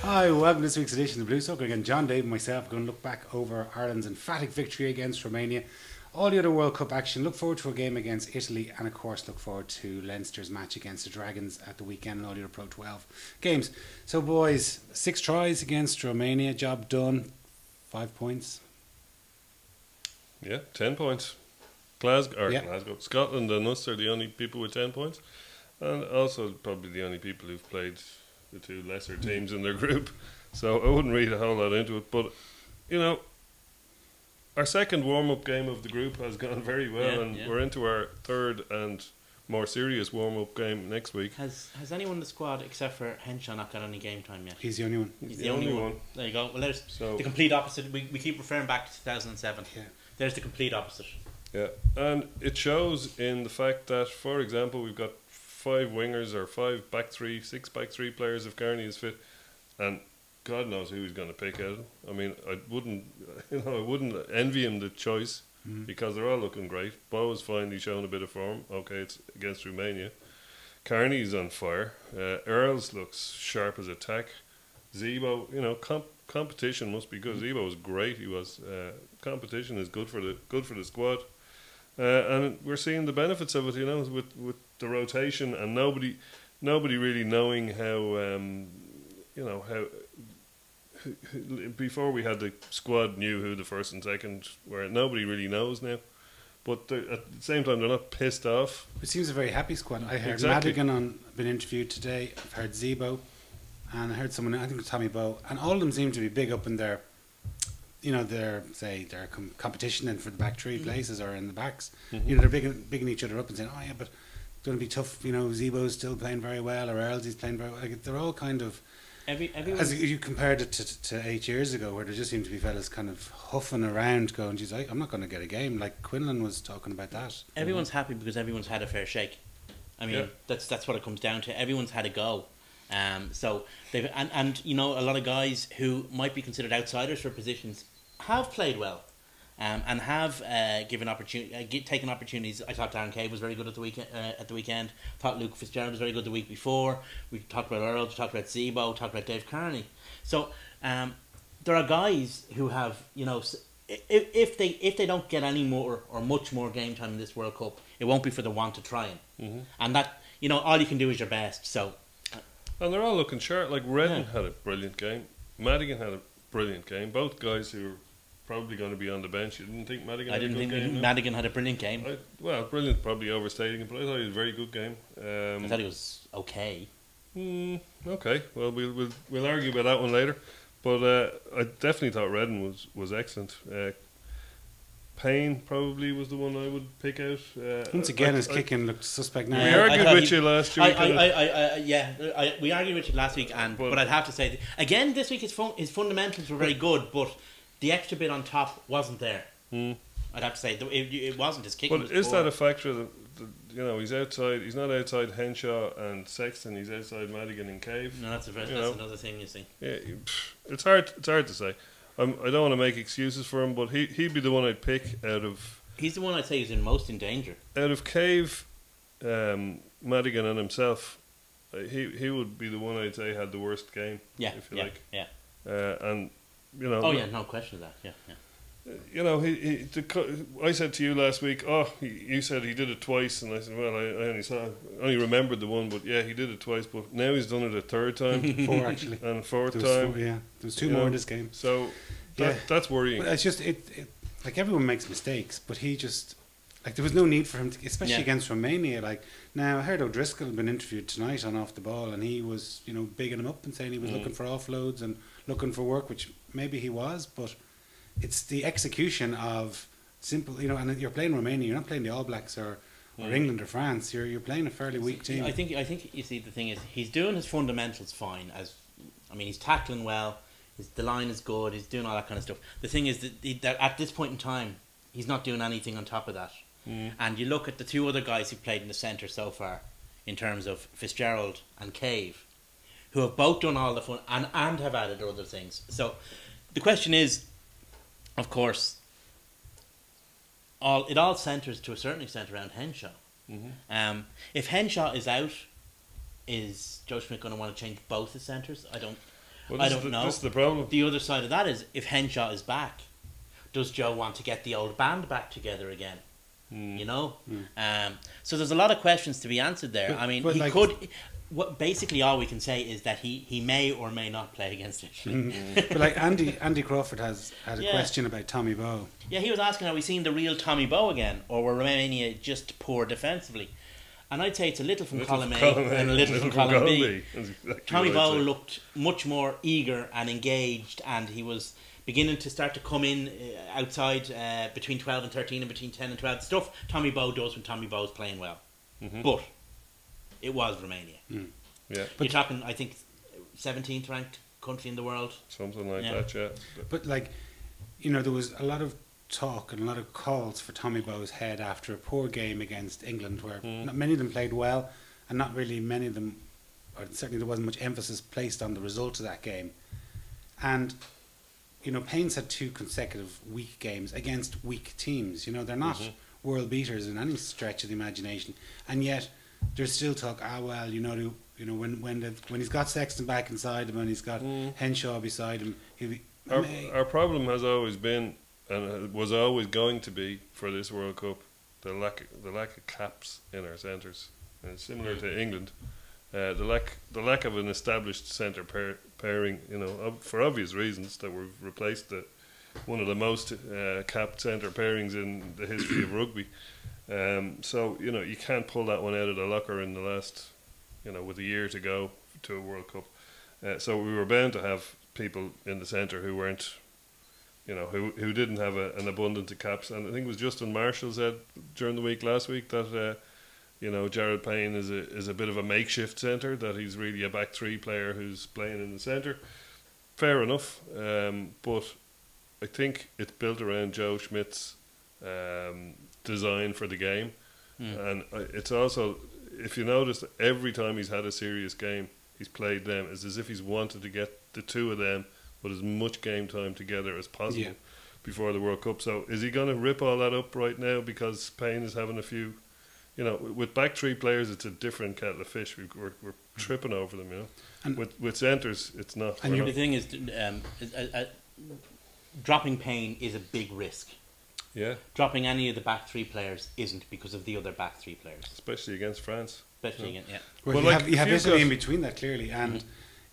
Hi, welcome to this week's edition of Blue Soccer. Again, John, Dave and myself are going to look back over Ireland's emphatic victory against Romania, all the other World Cup action, look forward to a game against Italy, and of course look forward to Leinster's match against the Dragons at the weekend and all the other Pro 12 games. So boys, 6 tries against Romania, job done, 5 points. Yeah, 10 points. Glasgow, Scotland and us are the only people with 10 points, and also probably the only people who've played the 2 lesser teams in their group. So I wouldn't read a whole lot into it, but you know, our second warm-up game of the group has gone very well, we're into our third and more serious warm-up game next week. Has anyone in the squad except for Henshaw not got any game time yet? He's the only one. He's the only one. There you go. Well, there's the complete opposite. We keep referring back to 2007. Yeah. There's the complete opposite. Yeah, and it shows in the fact that, for example, we've got 5 wingers or 5 back 3, 6 back 3 players if Carney is fit, and God knows who he's going to pick out. I mean, I wouldn't envy him the choice because they're all looking great. Bo is finally showing a bit of form. Okay, it's against Romania. Carney's on fire. Earls looks sharp as a tack. Zebo, you know, competition must be good. Zebo was great. He was. Competition is good for the squad. And we're seeing the benefits of it, you know, with the rotation and nobody really knowing how, you know, how before we had the squad knew who the first and second were. Nobody really knows now, but at the same time they're not pissed off. It seems a very happy squad. I heard Exactly. Madigan been interviewed today. I've heard Zebo, and I heard someone, I think it was Tommy Bowe, and all of them seem to be big up in their, you know, their competition in for the back 3 places or in the backs. You know, they're bigging each other up and saying, oh yeah, but it's going to be tough. You know, Zebo's still playing very well, or Earlsy's playing very well. Like, they're all kind of, as you compared it to 8 years ago, where there just seemed to be fellas kind of huffing around, going, "Geez, I'm not going to get a game." Like Quinlan was talking about that. Everyone's happy because everyone's had a fair shake. I mean, that's what it comes down to. Everyone's had a go. So they've and you know, a lot of guys who might be considered outsiders for positions have played well, and have taken opportunities. I thought Darren Cave was very good at the weekend. Thought Luke Fitzgerald was very good the week before. We talked about Earl, we talked about Zebo, talked about Dave Kearney. So there are guys who have, you know, if they don't get any more or much more game time in this World Cup, it won't be for the want of trying. And that, you know, all you can do is your best. So. And they're all looking sharp. Like Redden had a brilliant game. Madigan had a brilliant game. Both guys who are probably going to be on the bench. You didn't think Madigan had a good game? Madigan had a brilliant game. Well, brilliant, probably overstating it, but I thought he was a very good game. I thought he was okay. Okay, well, we'll argue about that one later. But I definitely thought Redden was excellent. Payne probably was the one I would pick out. Once again, his kicking looked suspect now. We argued with you last week. We argued with you last week, but I'd have to say again this week his fundamentals were very good, but the extra bit on top wasn't there. I'd have to say it wasn't his kicking. But is that a factor that you know, he's outside? He's not outside Henshaw and Sexton. He's outside Madigan and Cave. No, that's another thing you see. Yeah, it's hard to say. I don't want to make excuses for him, but he'd be the one I'd pick out of. He's the one I'd say is in most in danger. Out of Cave, Madigan and himself, he would be the one I'd say had the worst game. Yeah, if you yeah, like. Yeah. And you know. Oh yeah, no question of that. Yeah, yeah. You know, I said to you last week, you said he did it twice, and I said, well, I only remembered the one, but yeah, he did it twice, but now he's done it a third time. 4 actually. And fourth time. There was 2 more in this game. So that's worrying. But it's just, like, everyone makes mistakes, but he just, like, there was no need for him to, especially against Romania. Like, now I heard O'Driscoll had been interviewed tonight on Off the Ball, and he was, you know, bigging him up and saying he was looking for offloads and looking for work, which maybe he was, but it's the execution of simple, you know, and you're playing Romania, you're not playing the All Blacks or England or France, you're playing a fairly weak team. I think you see, the thing is, he's doing his fundamentals fine. He's tackling well, the line is good, he's doing all that kind of stuff. The thing is that at this point in time, he's not doing anything on top of that. And you look at the 2 other guys who played in the centre so far, in terms of Fitzgerald and Cave, who have both done all the fun and have added other things. So the question is, of course, it all centres to a certain extent around Henshaw. If Henshaw is out, is Joe Schmidt going to want to change both his centres? I don't. Well, I this is don't the- know. This is the problem. The other side of that is, if Henshaw is back, does Joe want to get the old band back together again? You know? So there's a lot of questions to be answered there. But- I mean, but he like- could... Basically, all we can say is that he may or may not play against Italy. But like Andy Crawford had a Yeah. question about Tommy Bowe. Yeah, he was asking, are we seeing the real Tommy Bowe again? Or were Romania just poor defensively? And I'd say it's a little from column A and a little from column B. That's exactly Tommy what I'd Bowe say. looked much more eager and engaged, and he was beginning to start to come in outside between 12 and 13 and between 10 and 12. Stuff Tommy Bowe does when Tommy Bowe's playing well. But it was Romania. Yeah, You're talking, I think, 17th ranked country in the world. something like Yeah. that. Yeah. But like, you know, there was a lot of talk and a lot of calls for Tommy Bowe's head after a poor game against England, where not many of them played well, and not really many of them, or certainly there wasn't much emphasis placed on the result of that game. And you know, Payne's had 2 consecutive weak games against weak teams. You know, they're not world beaters in any stretch of the imagination, and yet there's still talk. Well, when he's got Sexton back inside him and he's got Henshaw beside him, he'll be. Our problem has always been, and it was always going to be for this World Cup, the lack of caps in our centres. And similar to England, the lack of an established centre pairing. You know, for obvious reasons, that we've replaced one of the most capped centre pairings in the history of rugby. So you know, you can't pull that one out of the locker in the last, with a year to go to a World Cup. So we were bound to have people in the centre who weren't, who didn't have an abundance of caps. And I think it was Justin Marshall said during the week last week that Jared Payne is a bit of a makeshift centre, that he's really a back 3 player who's playing in the centre. Fair enough, but I think it's built around Joe Schmidt's design for the game, and it's also, if you notice, every time he's had a serious game, he's played them. It's as if he's wanted to get the 2 of them with as much game time together as possible before the World Cup. So is he going to rip all that up right now because Payne is having a few? With back 3 players, it's a different kettle of fish. We're tripping over them, And with centres, it's not. And The thing is, dropping Payne is a big risk. Yeah, Dropping any of the back 3 players isn't, because of the other back 3 players. especially against France. Especially again, Well, Well, you like, have, you have if you've Italy got- in between that, clearly, and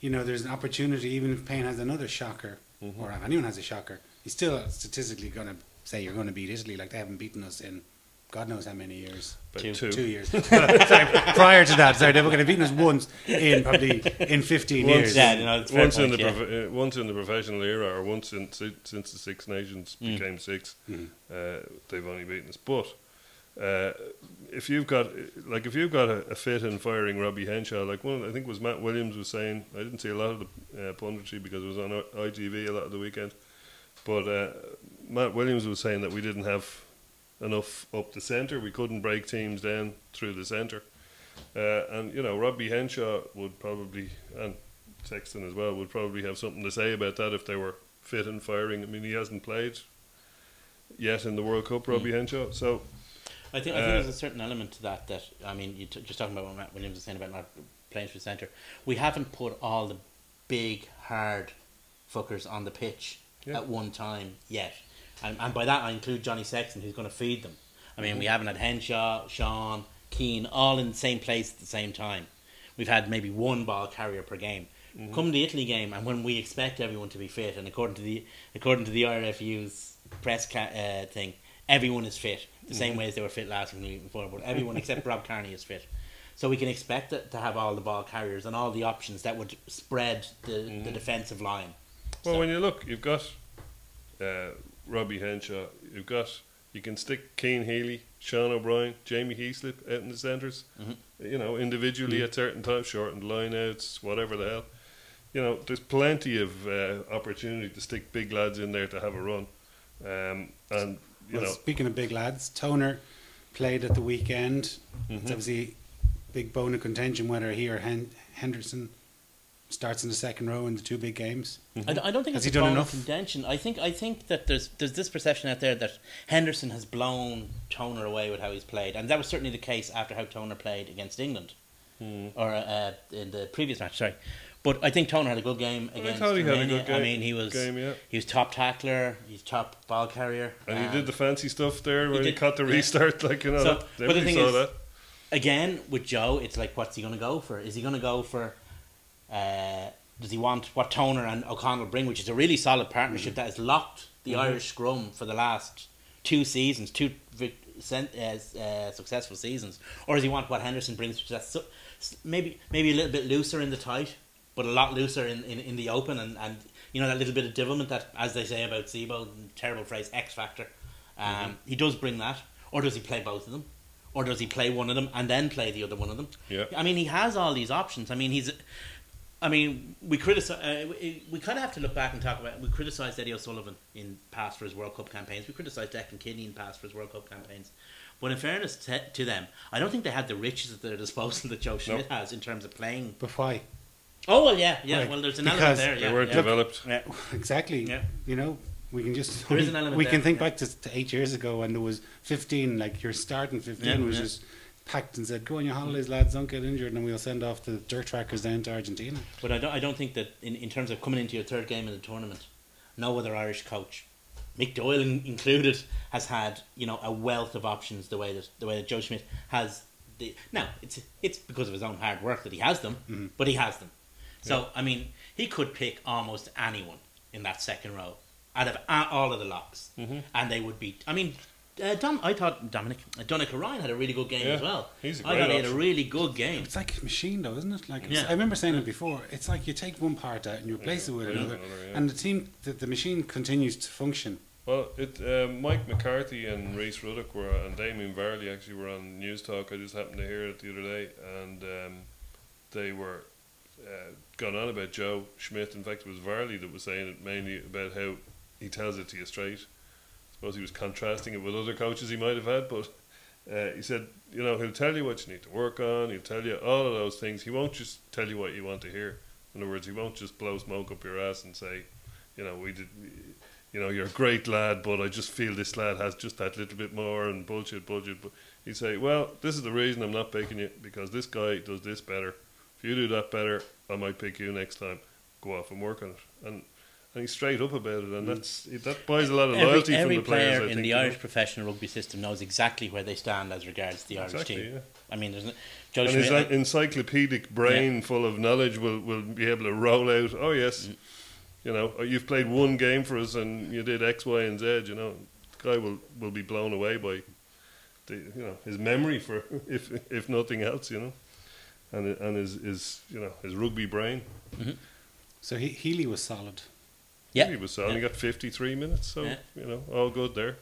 there's an opportunity. Even if Payne has another shocker, or if anyone has a shocker, he's still statistically going to say you're going to beat Italy. Like, they haven't beaten us in God knows how many years. About 2. 2 years. Sorry, prior to that, they were going to beat us once in 15 years. Yeah, it's fair Once in point, the once in the professional era, or once since the Six Nations became 6, they've only beaten us. But if you've got a fit and firing Robbie Henshaw, like I think it was Matt Williams was saying, I didn't see a lot of the punditry because it was on ITV a lot of the weekend, but Matt Williams was saying that we didn't have enough up the centre. We couldn't break teams down through the centre, and Robbie Henshaw would probably, and Sexton as well, would probably have something to say about that if they were fit and firing. I mean, he hasn't played yet in the World Cup, Robbie Henshaw, so I think there's a certain element to that. I mean, just talking about what Matt Williams was saying about not playing for the centre. We haven't put all the big hard fuckers on the pitch at one time yet. And by that I include Johnny Sexton, who's going to feed them. I mean, we haven't had Henshaw, Sean, Keane, all in the same place at the same time. We've had maybe 1 ball carrier per game. Come the Italy game, and when we expect everyone to be fit, and according to the RFU's press thing, everyone is fit. The same way as they were fit last week before, but everyone except Rob Kearney is fit. So we can expect it to have all the ball carriers and all the options that would spread the defensive line. well, when you look, you've got Robbie Henshaw, you can stick Keane Healy, Sean O'Brien, Jamie Heaslip out in the centres, individually at certain times, shortened line-outs, whatever the hell. There's plenty of opportunity to stick big lads in there to have a run. Speaking of big lads, Toner played at the weekend. It's obviously big bone of contention whether he or Henderson starts in the second row in the 2 big games. I don't think Has it's he a done bone enough? of contention. I think that there's this perception out there that Henderson has blown Toner away with how he's played, and that was certainly the case after how Toner played against England, or in the previous match. Sorry, But I think Toner had a good game I against thought he had a Romania. good game. I mean, he was yeah. he was top tackler, he's top ball carrier, And he did the fancy stuff there where he did, caught the yeah. restart, like, you know. So, that, but the everybody thing saw is, that. again with Joe. It's like, what's he going to go for? Is he going to go for? Does he want what Toner and O'Connell bring, which is a really solid partnership that has locked the Irish scrum for the last 2 seasons, successful seasons, or does he want what Henderson brings, which is that maybe a little bit looser in the tight, but a lot looser in the open, and you know, that little bit of devilment that, as they say about Zebo, terrible phrase, X factor. He does bring that, or does he play both of them, or does he play one of them and then play the other one of them? Yeah. I mean, he has all these options. I mean, we criticize. We kind of have to look back and talk about. We criticised Eddie O'Sullivan in past for his World Cup campaigns. We criticised Declan Kidney in past for his World Cup campaigns. But in fairness to them, I don't think they had the riches at their disposal that Joe Schmidt has in terms of playing. But why? Oh well, yeah. Right. Well, there's an Because element there. They Yeah, weren't yeah. developed. Yeah. Exactly. Yeah. You know, we can just There is an element we there, can think yeah. back to 8 years ago when there was 15. Like your starting 15 Yeah, was yeah. just packed and said, "Go on your holidays, lads. Don't get injured, and we'll send off the dirt trackers down to Argentina." But I don't think that in terms of coming into your third game in the tournament, no other Irish coach, Mick Doyle included, has had, you know, a wealth of options the way that Joe Schmidt has. Now it's because of his own hard work that he has them, but he has them. So I mean, he could pick almost anyone in that second row out of all of the locks, and they would beat. I mean, I thought Donncha Ryan had a really good game Yeah, as well. he's a I great thought he had a option. really good game. It's like a machine, though, isn't it? Like Yeah. I remember saying it before. It's like you take one part out and you replace it with another, yeah. and the machine continues to function. Well, Mike McCarthy and Reese Ruddock and Damien Varley actually were on News Talk. I just happened to hear it the other day, and they were gone on about Joe Schmidt. In fact, it was Varley that was saying it mainly about how he tells it to you straight. I suppose he was contrasting it with other coaches he might have had, but he said, you know, he'll tell you what you need to work on. He'll tell you all of those things. He won't just tell you what you want to hear. In other words, he won't just blow smoke up your ass and say, you know, you know, you're a great lad, but I just feel this lad has just that little bit more and bullshit. But he'd say, well, this is the reason I'm not picking you, because this guy does this better. If you do that better, I might pick you next time. Go off and work on it. And he's straight up about it, and that buys a lot of loyalty Every from the players. player I in think, the you know. Irish professional rugby system knows exactly where they stand as regards the Irish Exactly, team. yeah. I mean, there's no, Joe And his Schmidt. encyclopedic brain full of knowledge will be able to roll out, oh yes, you know, you've played one game for us and you did X, Y and Z, you know. The guy will be blown away by his memory for if nothing else, you know. And his you know, his rugby brain. So Healy was solid. Yeah. He was solid. He got 53 minutes, so Yeah. you know, all good there.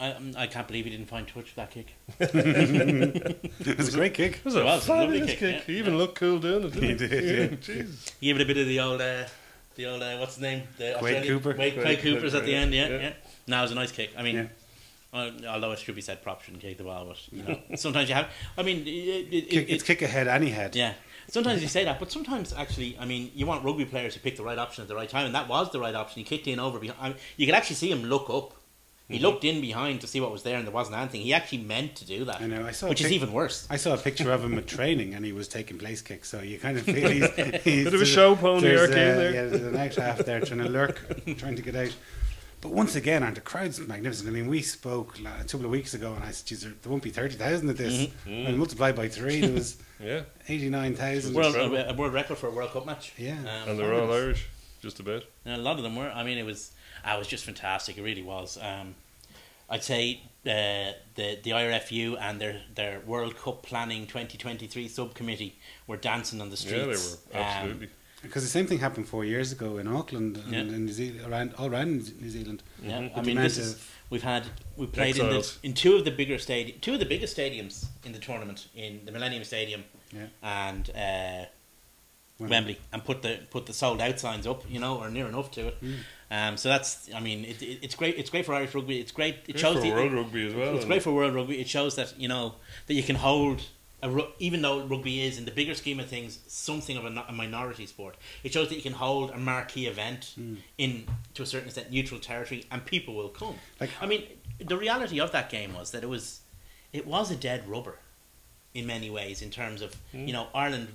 I can't believe he didn't find touch for that kick. It was a great kick. It was a It was a lovely fabulous kick, kick. yeah. He even looked cool doing it, didn't He did, yeah. Jesus. He gave it a bit of the old what's his name? The Quade Australian- Cooper. Quade Cooper's at the end. Yeah, Yeah. yeah. No, it was a nice kick. I mean. Yeah. Although it should be said, prop shouldn't kick the ball, but you know, sometimes you have. I mean, It's kick ahead, any head. yeah. Sometimes you say that, but sometimes actually, I mean, you want rugby players who pick the right option at the right time, and that was the right option. He kicked in over behind. I mean, you could actually see him look up. He looked in behind to see what was there, and there wasn't anything. He actually meant to do that. I know. I saw a which is pic- even worse. I saw a picture of him at training, and he was taking place kicks. So you kind of feel he's Bit of a show pony there's, Archie there. Yeah, there's an out half there trying to lurk, trying to get out. But once again, aren't the crowds magnificent? I mean, we spoke a couple of weeks ago, and I said, "Geez, there won't be 30,000 at this." And multiplied by 3, there was Yeah. 89,000. A world record for a World Cup match. Yeah. And they're all Irish, just about. And a lot of them were. I mean, it was just fantastic. It really was. I'd say the IRFU and their World Cup Planning 2023 subcommittee were dancing on the streets. Yeah, they were absolutely. Because the same thing happened 4 years ago in Auckland and Yeah. in New Zealand, all around New Zealand. Yeah, I With the mean, amount this is of- we played Exiles. in two of the biggest stadiums in the tournament, in the Millennium Stadium Yeah. and Wembley, and put the sold out signs up, you know, or near enough to it. So that's, I mean, it's great. It's great for Irish rugby. It's great. It Good shows for the, world rugby as well. It's great for world rugby. It shows that, you know, that you can hold even though rugby is in the bigger scheme of things something of a minority sport. It shows that you can hold a marquee event in, to a certain extent, neutral territory, and people will come. Like- I mean, the reality of that game was that it was a dead rubber in many ways, in terms of, you know, Ireland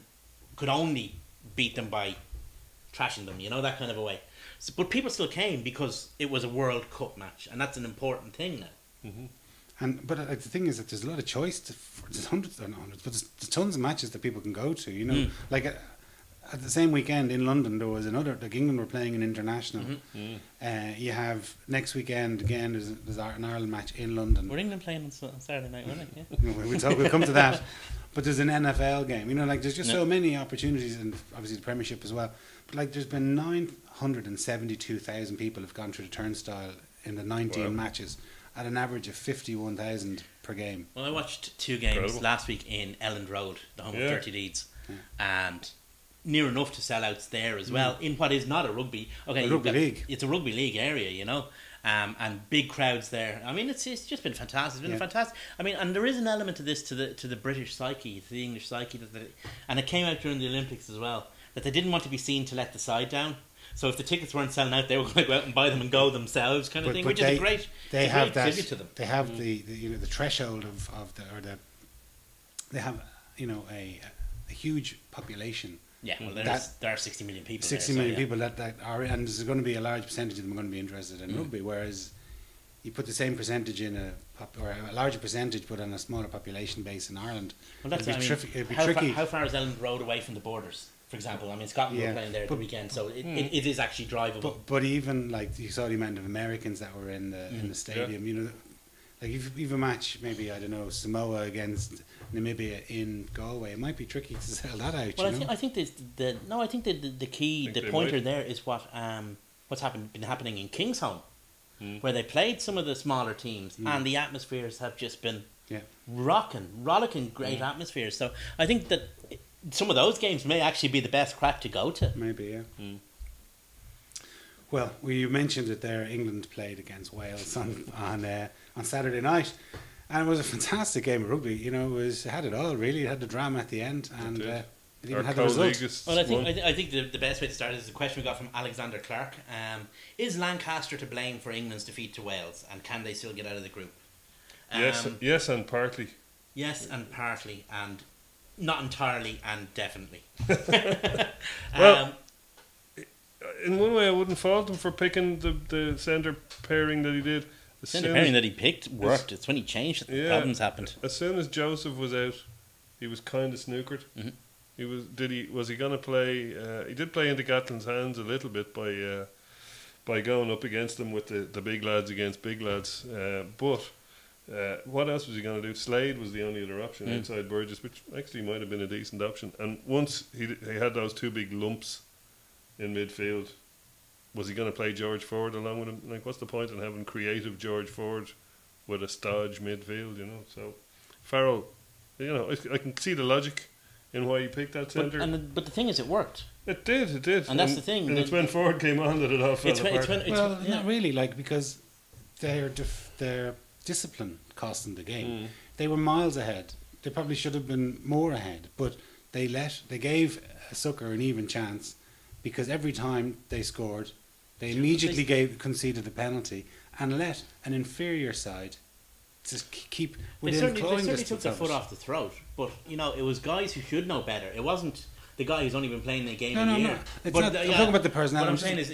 could only beat them by trashing them, that kind of a way. So, but people still came because it was a World Cup match, and that's an important thing now. But the thing is that there's a lot of choice. There's hundreds, or not hundreds, but there's tons of matches that people can go to. Like at the same weekend in London, there was another. Like England were playing an international. You have next weekend again. There's an Ireland match in London. Were England playing on Saturday night, weren't they? Yeah. We'll come to that. But there's an NFL game. Like there's just so many opportunities, and obviously the Premiership as well. But like there's been 972,000 people have gone through the turnstile in the 19 matches at an average of 51,000 per game. Well, I watched 2 games Incredible. last week in Elland Road, the home of Dirty Deeds, Yeah. and near enough to sellouts there as well, in what is not a rugby. Okay, A rugby league. It's a rugby league area, and big crowds there. I mean, it's just been fantastic. It's been fantastic. I mean, and there is an element to this to the British psyche, to the English psyche, and it came out during the Olympics as well, that they didn't want to be seen to let the side down. So if the tickets weren't selling out, they were going to go out and buy them and go themselves, kind of thing, which is a great tribute to them. They have the threshold they have a huge population. Yeah, well, there are 60 million people. 60 there, million people that are, and there's going to be a large percentage of them going to be interested in rugby. Whereas you put the same percentage in or a larger percentage, but on a smaller population base in Ireland. Well, that's it'd be how tricky. How far is Elland Road away from the borders? For example, I mean, Scotland were playing there at the weekend, so it is actually drivable. But even like you saw the amount of Americans that were in the stadium, like if you have a match, maybe I don't know, Samoa against Namibia in Galway, it might be tricky to sell that out. Well, I think the key, the pointer there is what's been happening in Kingsholm, where they played some of the smaller teams, and the atmospheres have just been rollicking great atmospheres. So I think that some of those games may actually be the best crack to go to. Maybe, yeah. Well, you mentioned it there. England played against Wales on Saturday night, and it was a fantastic game of rugby. It had it all really. It had the drama at the end, and it even had the result. Well, I think the best way to start is the question we got from Alexander Clark. Is Lancaster to blame for England's defeat to Wales, and can they still get out of the group? Yes, and partly. Yes, and partly, and not entirely, and definitely. Well, in one way, I wouldn't fault him for picking the centre pairing that he did. The centre pairing that he picked worked. It's when he changed that the problems happened. As soon as Joseph was out, he was kind of snookered. Was he going to play? He did play into Gatland's hands a little bit by going up against them with the big lads against big lads. But what else was he going to do? Slade was the only other option outside Burgess, which actually might have been a decent option. And once he had those 2 big lumps in midfield, was he going to play George Ford along with him? Like, what's the point in having creative George Ford with a stodge midfield? So Farrell, I can see the logic in why he picked that centre. But the thing is, it worked. It did. And that's the thing. And it's when Ford came on that it all fell apart. Not really, because their discipline cost them the game. They were miles ahead. They probably should have been more ahead, but they gave Sucker an even chance, because every time they scored, they immediately conceded the penalty and let an inferior side just keep within clawing distance. They certainly took their foot off the throat, but it was guys who should know better. It wasn't the guy who's only been playing the game a year. I'm talking about the personality. What I'm saying is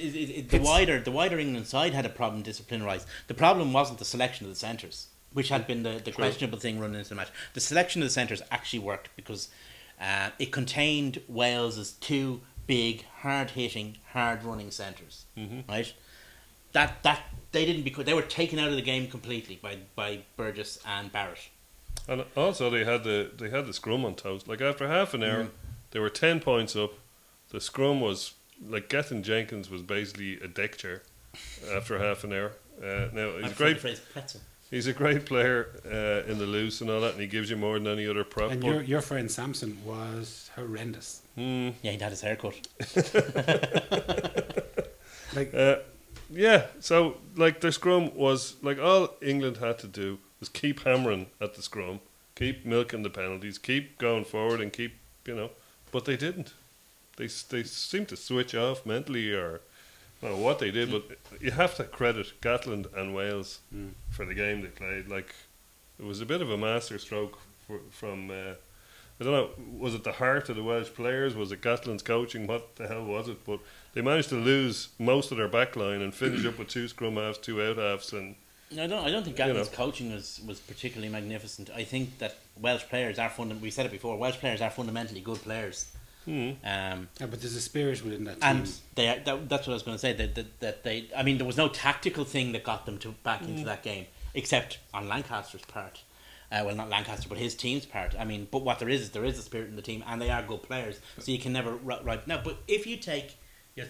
the wider England side had a problem discipline-wise. The problem wasn't the selection of the centres, which had been the questionable thing running into the match. The selection of the centres actually worked because it contained Wales's 2 big, hard-hitting, hard-running centres, right? That they didn't, because they were taken out of the game completely by Burgess and Barrett. And also they had the scrum on toast. Like, after half an hour, they were 10 points up. The scrum was like Gethin Jenkins was basically a deck chair after half an hour. Now he's a great player in the loose and all that, and he gives you more than any other prop. And your friend Samson was horrendous. Yeah, he'd had his haircut. So like their scrum was like, all England had to do was keep hammering at the scrum, keep milking the penalties, keep going forward, and keep but they didn't. They seemed to switch off mentally, or I don't know what they did, but you have to credit Gatland and Wales for the game they played. Like, it was a bit of a master stroke from I don't know, was it the heart of the Welsh players? Was it Gatland's coaching? What the hell was it? But they managed to lose most of their back line and finish up with 2 scrum halves, 2 out halves, and I don't think Gatland's coaching was particularly magnificent. I think that Welsh players are we said it before. Welsh players are fundamentally good players. Yeah, but there's a spirit within that team, and they are, that's what I was going to say. That they, I mean, there was no tactical thing that got them back into that game, except on Lancaster's part. Well, not Lancaster, but his team's part. I mean, but what there is a spirit in the team, and they are good players. So you can never right now. But if you take your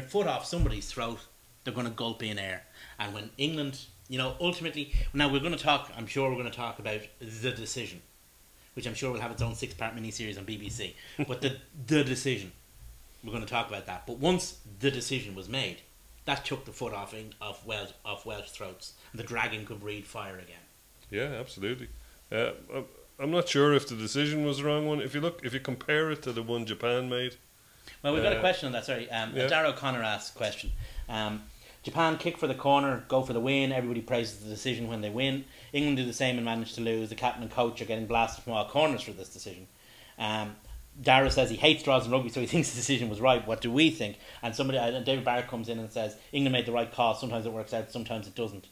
foot off somebody's throat, they're going to gulp in air. And when England, ultimately, now we're going to talk. I'm sure we're going to talk about the decision, which I'm sure will have its own 6-part miniseries on BBC. But the decision, we're going to talk about that. But once the decision was made, that took the foot off Welsh throats, and the dragon could breathe fire again. Yeah, absolutely. I'm not sure if the decision was the wrong one. If you compare it to the one Japan made. Well, we've got a question on that. Sorry, Dara O'Connor asked a question. Japan kick for the corner, go for the win. Everybody praises the decision when they win. England do the same and manage to lose. The captain and coach are getting blasted from all corners for this decision. Dara says he hates draws in rugby, so he thinks the decision was right. What do we think? And David Barrett comes in and says England made the right call. Sometimes it works out, sometimes it doesn't.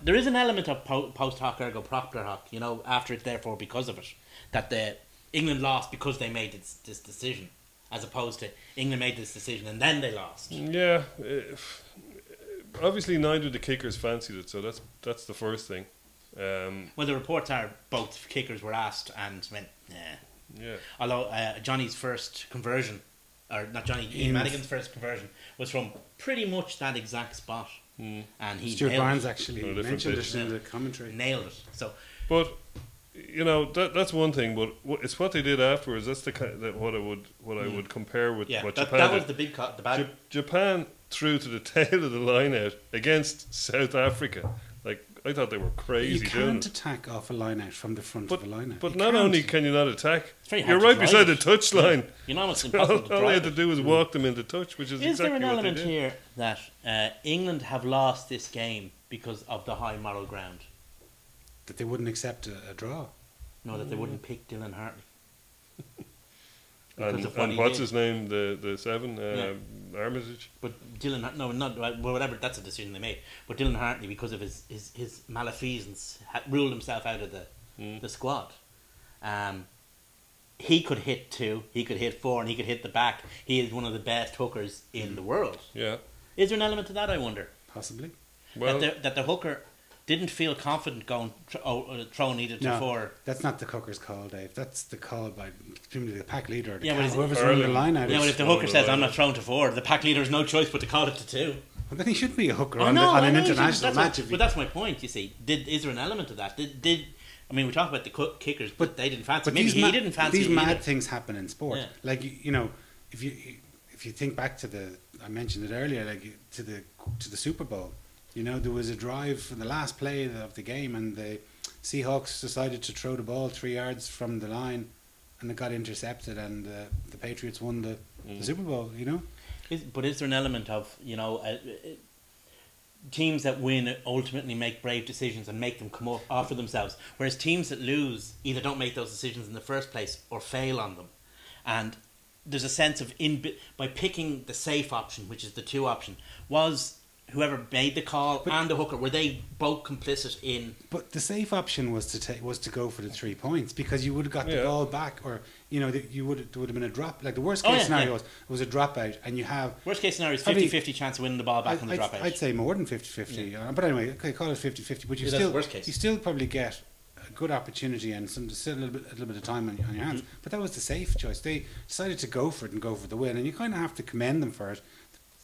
There is an element of post hoc ergo propter hoc, after it's therefore because of it, that England lost because they made this decision, as opposed to England made this decision and then they lost. Yeah, obviously neither of the kickers fancied it, so that's the first thing. Well, the reports are both kickers were asked and went, nah. Yeah. Although Johnny's first conversion, or not Johnny, Ian Madigan's first conversion was from pretty much that exact spot. And he Stuart Barnes actually mentioned it in the commentary. Nailed it. So, but that's one thing. But it's what they did afterwards. That's what I would compare with what Japan that did. was the bad. Japan threw to the tail of the line out against South Africa. Like, I thought they were crazy. You can't attack off a line out from the front of a line out. But not only can you not attack, you're right beside the touch line. Almost impossible. All you had to do was walk them into touch, which is exactly what they did. Is there an element here that England have lost this game because of the high moral ground? That they wouldn't accept a draw? No, that they wouldn't pick Dylan Hartley. And what's his name? The 7 Armitage. But Dylan, no, not whatever. That's a decision they made. But Dylan Hartley, because of his malfeasance, ruled himself out of the squad. He could hit 2, he could hit 4, and he could hit the back. He is one of the best hookers in the world. Yeah. Is there an element to that? I wonder. Possibly. Well, that the hooker didn't feel confident going throwing either to 4. That's not the hooker's call, Dave. That's the call by presumably the pack leader. Or whoever's running the line out. Yeah, but if the hooker says I'm not throwing to 4, the pack leader has no choice but to call it to 2. Well, then he should be a hooker on an international match. But that's my point. You see, is there an element of that? I mean, we talk about the kickers, but they didn't fancy. Maybe he didn't fancy. These mad things happen in sport. Yeah. Like if you think back to I mentioned it earlier, like to the Super Bowl. There was a drive in the last play of the game, and the Seahawks decided to throw the ball 3 yards from the line, and it got intercepted, and the Patriots won the Super Bowl. But is there an element of teams that win ultimately make brave decisions and make them come up off of themselves, whereas teams that lose either don't make those decisions in the first place or fail on them, and there's a sense of by picking the safe option, which is the 2 option, was whoever made the call and the hooker, were they both complicit in? But the safe option was to go for the 3 points, because you would have got the ball back, or there would have been a drop. Like the worst case scenario was a dropout, and you have worst case scenario is 50-50 chance of winning the ball back on the dropout. I'd say more than 50-50. Yeah. But anyway, okay, call it 50-50. But you still probably get a good opportunity and still a little bit of time on your hands. But that was the safe choice. They decided to go for it and go for the win, and you kind of have to commend them for it.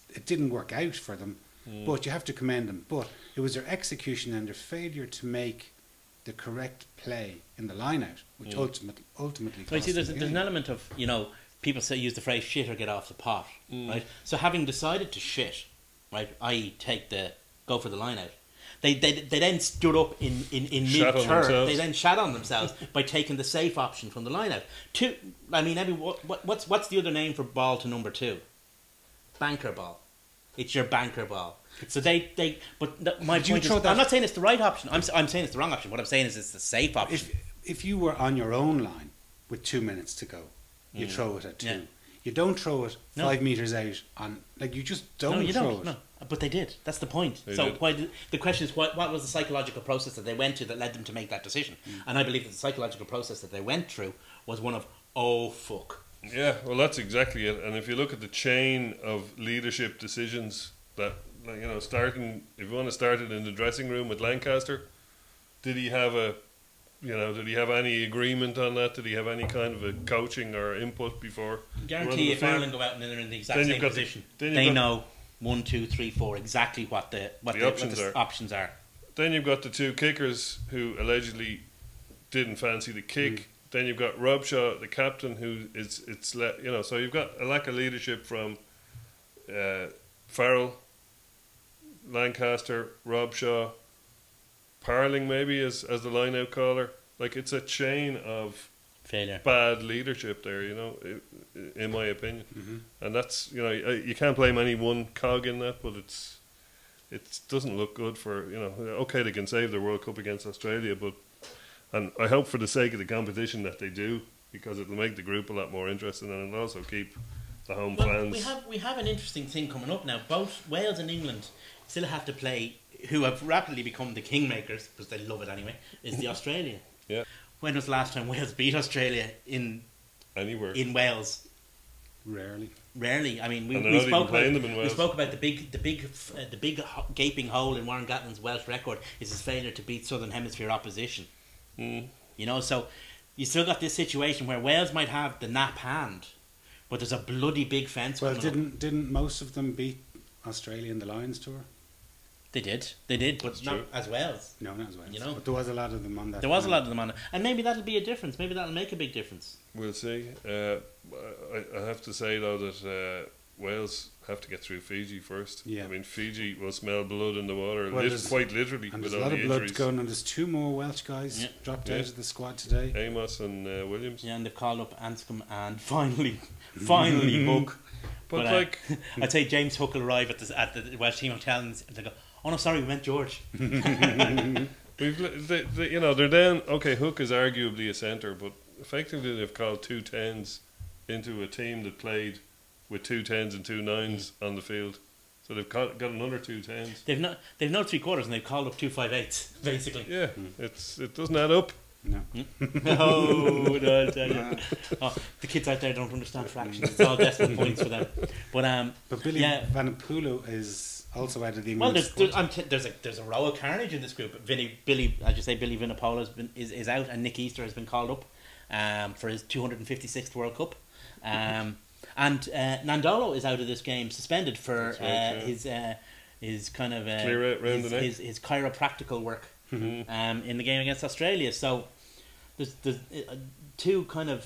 It didn't work out for them. But you have to commend them. But it was their execution and their failure to make the correct play in the line out, which ultimately so cost there's an element of people use the phrase shit or get off the pot, right? So having decided to shit, right, i.e. go for the line out, they then stood up in mid-turn. They then shat on themselves by taking the safe option from the line out. What's the other name for ball to number 2? Banker ball. It's your banker ball. So my point is, I'm not saying it's the right option. I'm saying it's the wrong option. What I'm saying is it's the safe option. If you were on your own line with 2 minutes to go. You Mm. throw it at 2. Yeah. You don't throw it No. 5 meters out on, like, you just don't No, you throw don't. it. No, but they did. That's the point. They So did. the question is, what was the psychological process that they went to that led them to make that decision? And I believe that the psychological process that they went through was one of, oh fuck. Yeah, well, that's exactly it. And if you look at the chain of leadership decisions that, like, you know, starting, if you want to start it in the dressing room with Lancaster, did he have any agreement on that? Did he have any kind of a coaching or input before? Guarantee if the field? Ireland go out and they're in the exact Then you've same got position, then you've they got- know 1, 2, 3, 4 exactly what the options are. Then you've got the two kickers who allegedly didn't fancy the kick. Then you've got Robshaw, the captain, who so you've got a lack of leadership from Farrell, Lancaster, Robshaw, Parling maybe as the line-out caller. Like, it's a chain of Failure. bad leadership there, you know, in my opinion. Mm-hmm. And that's, you know, you can't blame any one cog in that, but it doesn't look good for, you know, okay, they can save their World Cup against Australia, but, and I hope for the sake of the competition that they do, because it'll make the group a lot more interesting, and it'll also keep the home Well, fans. we have an interesting thing coming up now. Both Wales and England still have to play, who have rapidly become the kingmakers, because they love it anyway, is the Australia. Yeah. When was the last time Wales beat Australia in Anywhere. Wales? Rarely. Rarely. I mean, And they're we not even spoke playing about them in we Wales. spoke about the big gaping hole in Warren Gatland's Welsh record is his failure to beat Southern Hemisphere opposition. Mm. You know, so you still got this situation where Wales might have the nap hand, but there's a bloody big fence. Well, coming up. didn't most of them beat Australia in the Lions tour? They did, but That's not true. as Wales. No, not as well. You know? But there was a lot of them on that. There was a line. lot of them on it, and maybe that'll be a difference. Maybe that'll make a big difference. We'll see. I have to say, though, that Wales have to get through Fiji first. Yeah. I mean, Fiji will smell blood in the water, Well, there's- quite literally, And with there's a all lot the of blood injuries. going on. There's 2 more Welsh guys Yeah. dropped Yeah. out of the squad today. Amos and Williams. Yeah, and they've called up Anscombe and finally Hook. But, But, like, I'd say James Hook will arrive at the Welsh team hotel and they go, "Oh no, sorry, we meant George." you know, they're down. Okay, Hook is arguably a centre, but effectively they've called 2 10s into a team that played with 2 10s and 2 9s on the field. So they've got another 2 10s. They've no 3/4 and they've called up 2 5/8 basically. Yeah, it doesn't add up. No. No, no, oh, the kids out there don't understand fractions. It's all decimal points for them. But But Billy yeah. Vanapoulou is also out of the Well, England squad. there's a row of carnage in this group. Billy Vanapola is out, and Nick Easter has been called up for his 256th World Cup. And Nandolo is out of this game, suspended for That's right, his kind of Clear out round the neck. his chiropractical work Mm-hmm. in the game against Australia. So there's two kind of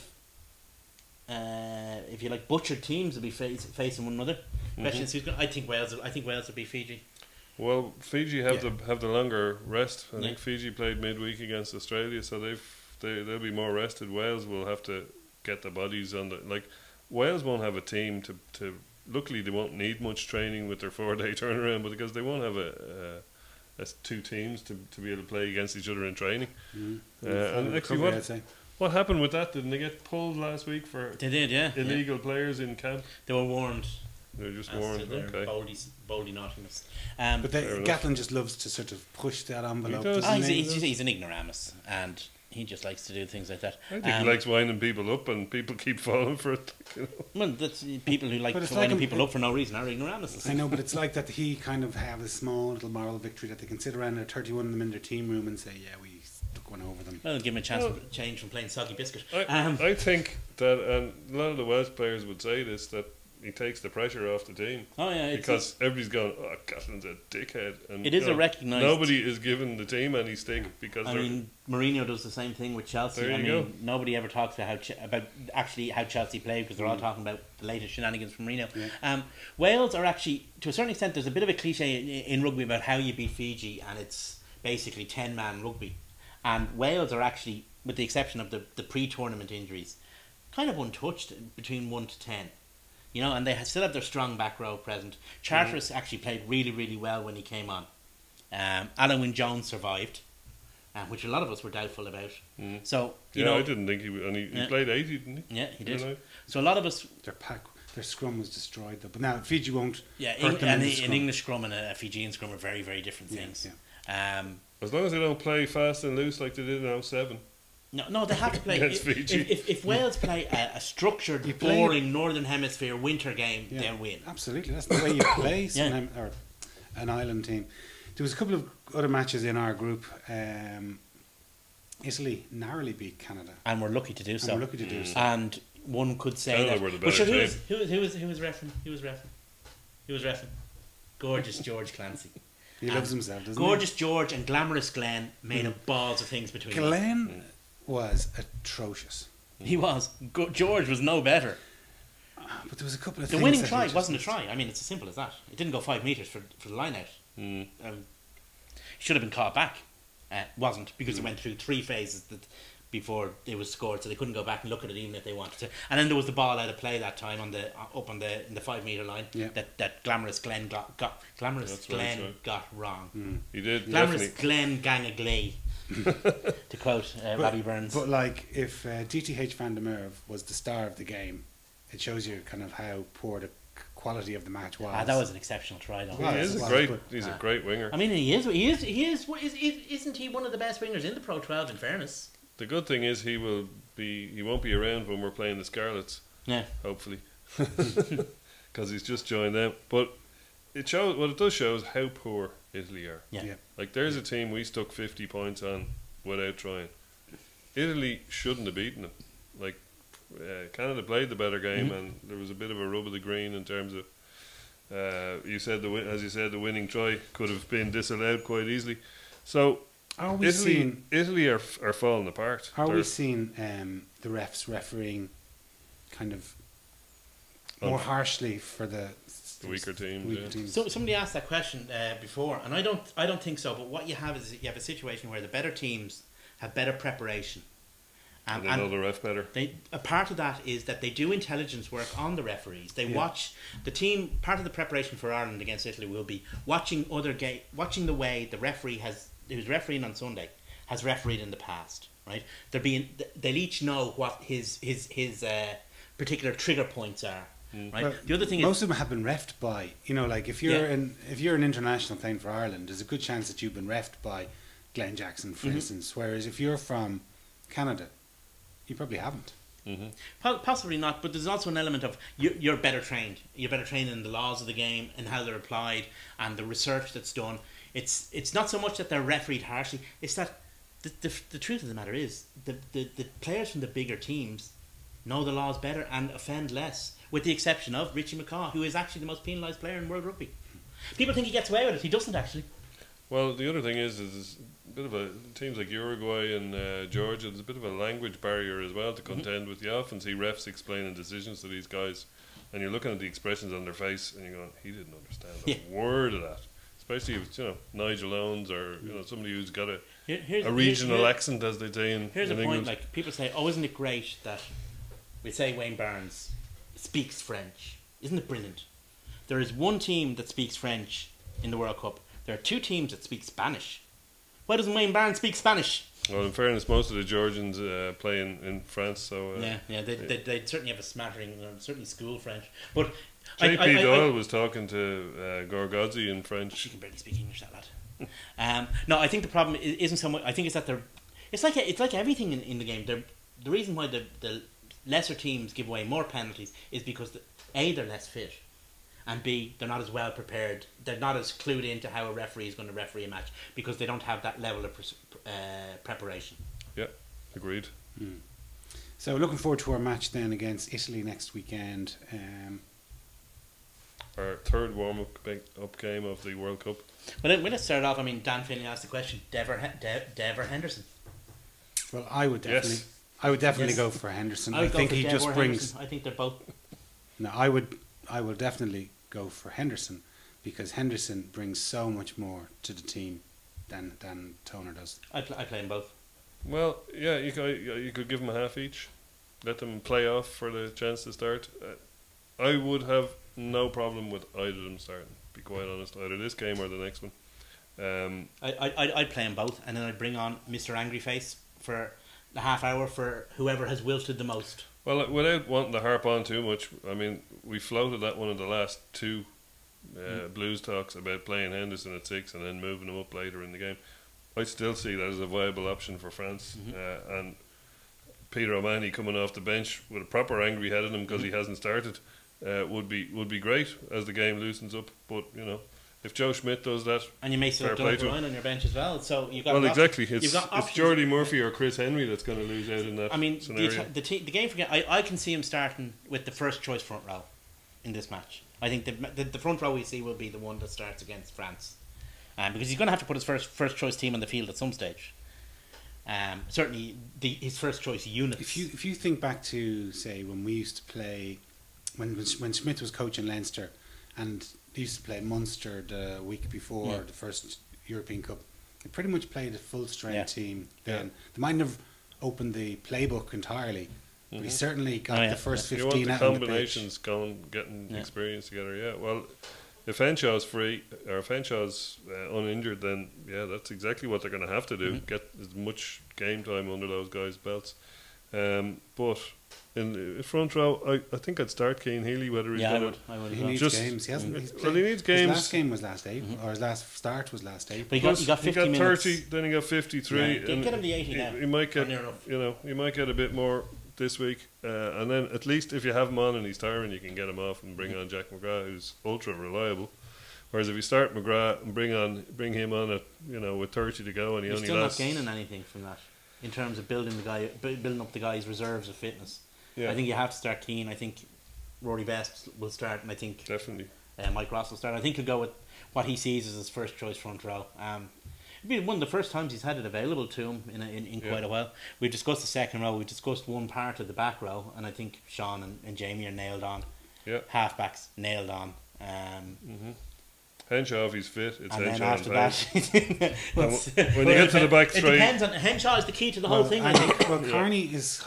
if you like butchered teams will be facing one another. Question is who's going. I think Wales will beat Fiji. Well, Fiji have Yeah. the longer rest. I Yeah. think Fiji played midweek against Australia, so they'll be more rested. Wales will have to get the bodies on the Wales won't have a team to. Luckily, they won't need much training with their 4-day turnaround, but because they won't have as 2 teams to be able to play against each other in training. Mhm. And actually, Recovery, I'd say. what happened with that? Didn't they get pulled last week for They did, yeah. illegal players in camp? They were warned. They were just As warned. to their Okay. boldy naughtiness. But Fair enough. Gatland just loves to sort of push that envelope. He does. doesn't He's an ignoramus, and he just likes to do things like that. I think he likes winding people up, and people keep falling for it. You know? Well, that's people who like But it's winding like people up for no reason are ignoramuses. I know, but it's like that he kind of have a small little moral victory that they can sit around at 31 of them in their team room and say, yeah, we took one over them. Well, give him a chance Well, to change from playing soggy biscuit. I think that, and a lot of the Welsh players would say this, that he takes the pressure off the team. Oh yeah, Because everybody's going, oh, Gatland's a dickhead. And It is you a know, recognised- Nobody is giving the team any stick because I they're. mean, Mourinho does the same thing with Chelsea. There I you mean, go. nobody ever talks about actually how Chelsea play because they're all talking about the latest shenanigans from Mourinho. Yeah. Wales are actually, to a certain extent, there's a bit of a cliche in rugby about how you beat Fiji, and it's basically 10-man rugby. And Wales are actually, with the exception of the pre-tournament injuries, kind of untouched between 1 to 10. You know, and they still have their strong back row present. Charteris actually played really, really well when he came on. Alan Wynne-Jones survived. which a lot of us were doubtful about. Mm. So, you Yeah, know, I didn't think he would. And he Yeah. played 80, didn't he? yeah, he did. You know? So a lot of us, Their scrum was destroyed though. But now Fiji won't yeah, hurt them in the an scrum. English scrum and a Fijian scrum are very, very different Yeah, things. yeah. As long as they don't play fast and loose like they did in 07. No, they have to play. Against Fiji. If Wales play a structured, You play- boring Northern Hemisphere winter game, Yeah, they'll win. Absolutely, that's the way you play Yeah. or an island team. There was a couple of other matches in our group. Italy narrowly beat Canada, And we're lucky to do so. and we're lucky to do so. And one could say Canada that. were the But sure, better who was refereeing? Who was refereeing? Who was refereeing? Gorgeous George Clancy. He loves himself, doesn't Gorgeous George and glamorous Glenn made up balls of things he? between them. Glenn was atrocious, He was. George was no better. but there was a couple of The things winning that he try just wasn't a missed. try. I mean, it's as simple as that. It didn't go 5 metres for the line out. Mm. Should have been caught back. Wasn't, because it went through 3 phases before it was scored, so they couldn't go back and look at it even if they wanted to. And then there was the ball out of play that time in the 5 metre line Yeah. that glamorous Glenn got That's Glenn right. got wrong. He did, Glamorous definitely. Glenn gang of glee, to quote Robbie Burns. But like, if DTH Van der Merwe was the star of the game, it shows you kind of how poor the quality of the match was. That was an exceptional try, though. Well, He is it a was, great. but- He's a great winger. I mean, isn't he one of the best wingers in the Pro 12? In fairness, The good thing is he won't be around when we're playing the Scarlets. yeah. Hopefully, because he's just joined them. But what it does show is how poor Italy are. Yeah. Yeah. Like there's a team we stuck 50 points on without trying. Italy shouldn't have beaten them. Like Canada played the better game, and there was a bit of a rub of the green in terms of. You said the winning try could have been disallowed quite easily. So Are we seeing? Italy are falling apart. Are we They're- seeing the refs refereeing kind of Oh. more harshly for the weaker teams, weaker yeah. teams? So somebody asked that question before, and I don't think so. But what you have is you have a situation where the better teams have better preparation, and they know the ref better. a part of that is that they do intelligence work on the referees. They watch the team. Part of the preparation for Ireland against Italy will be watching watching the way the referee who's refereeing on Sunday has refereed in the past. Right? They'll each know what his particular trigger points are. Right. Well, The other thing most is of them have been refed by, like if you're Yeah. if you're an international playing for Ireland, there's a good chance that you've been refed by Glenn Jackson, for instance. Whereas if you're from Canada, you probably haven't. possibly not, but there's also an element of you're better trained. You're better trained in the laws of the game and how they're applied and the research that's done. It's not so much that they're refereed harshly. It's that the truth of the matter is the players from the bigger teams know the laws better and offend less, with the exception of Richie McCaw, who is actually the most penalised player in world rugby. People think he gets away with it. He doesn't actually. Well, the other thing is a bit of teams like Uruguay and Georgia. There's a bit of a language barrier as well to contend with. You often see refs explaining decisions to these guys, and you're looking at the expressions on their face, and you're going, "He didn't understand a word of that." Especially if it's Nigel Owens or somebody who's got a regional accent, as they say in Here's a England. point: like people say, "Oh, isn't it great that we say Wayne Barnes speaks French? Isn't it brilliant?" There is one team that speaks French in the World Cup. There are 2 teams that speak Spanish. Why doesn't Wayne Barnes speak Spanish? Well, in fairness, most of the Georgians play in France, so They certainly have a smattering, certainly school French. But JP Doyle was talking to Gorgodzi in French. She can barely speak English, that lad. No, I think the problem isn't so much. I think it's that they're. It's like everything in the game. The reason why the lesser teams give away more penalties is because A, they're less fit, and B, they're not as well prepared. They're not as clued into how a referee is going to referee a match because they don't have that level of preparation. Yeah, agreed. So looking forward to our match then against Italy next weekend. Our third warm-up game of the World Cup. Well, let's start off. I mean, Dan Finley asked the question: Dev or Henderson? Well, I would definitely, Yes. Yes. Yes. go for Henderson. I I would go think for he Dev just or brings. Henderson. I think they're both. No, I will definitely go for Henderson because Henderson brings so much more to the team than Toner does. I play them both. Well, yeah, you could give them a half each. Let them play off for the chance to start. I would have no problem with either of them starting, to be quite honest, either this game or the next one. I'd play them both, and then I'd bring on Mr. Angry Face for the half hour for whoever has wilted the most. Well, without wanting to harp on too much, I mean, we floated that one of the last two Blues talks about playing Henderson at 6 and then moving him up later in the game. I still see that as a viable option for France, and Peter O'Mahony coming off the bench with a proper angry head in him because he hasn't started would be great as the game loosens up. But you know, if Joe Schmidt does that, and you may still have Donald Ryan on your bench as well, so you've got exactly. You've got it's Jordy Murphy or Chris Henry that's going to lose out in that. I mean, scenario. the game for I can see him starting with the first choice front row in this match. I think the front row we see will be the one that starts against France, because he's going to have to put his first choice team on the field at some stage. Certainly, his first choice units. If you think back to, say, when we used to play, when Schmidt was coaching Leinster, and they used to play Munster the week before the first European Cup, they pretty much played a full strength team. Then they mightn't have opened the playbook entirely, but he certainly got the first 15 out on the pitch. You want the combinations getting experience together. Yeah, well, if Henshaw's free or if Henshaw's uninjured, then that's exactly what they're going to have to do. Get as much game time under those guys' belts. But in the front row, I think I'd start Cian Healy. Whether he's going to, he needs games. He hasn't. He needs games. His last game was last April, or his last start was last April. But he got 50 minutes. 30, then he got 53. Yeah, get him the 80 now. He might get, he might get a bit more this week, and then at least if you have him on and he's tiring, you can get him off and bring on Jack McGrath, who's ultra reliable. Whereas if you start McGrath and bring him on at with 30 to go and he You're only still lasts, not gaining anything from that in terms of building up the guy's reserves of fitness. Yeah. I think you have to start Keane. I think Rory Best will start, and I think definitely Mike Ross will start. I think he'll go with what he sees as his first choice front row. It'd be one of the first times he's had it available to him in quite a while. We've discussed the second row. We've discussed one part of the back row, and I think Sean and Jamie are nailed on. Yeah, halfbacks nailed on. Henshaw, if he's fit, it's and Henshaw. Then after that, when you get to the back three, it depends on Henshaw is the key to the whole thing. I think. Well, Carney is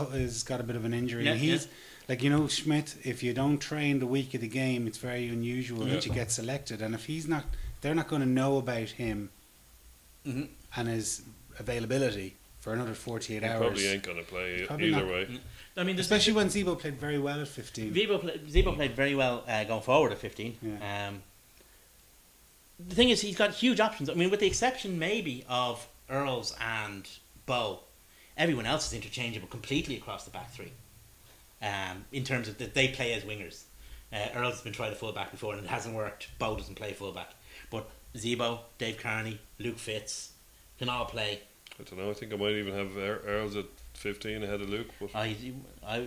got a bit of an injury. Yeah, he's like Schmidt. If you don't train the week of the game, it's very unusual that you get selected. And if he's not, they're not going to know about him and his availability for another 48 hours. Probably ain't going to play either way. I mean, especially when Zebo played very well at 15. Zebo played very well going forward at 15. Yeah. The thing is, he's got huge options. I mean, with the exception maybe of Earls and Bow, everyone else is interchangeable completely across the back three. In terms of that they play as wingers. Earls has been tried a fullback before and it hasn't worked. Bow doesn't play fullback. But Zebo, Dave Kearney, Luke Fitz can all play. I don't know. I think I might even have Earls at 15 ahead of Luke. But he's very I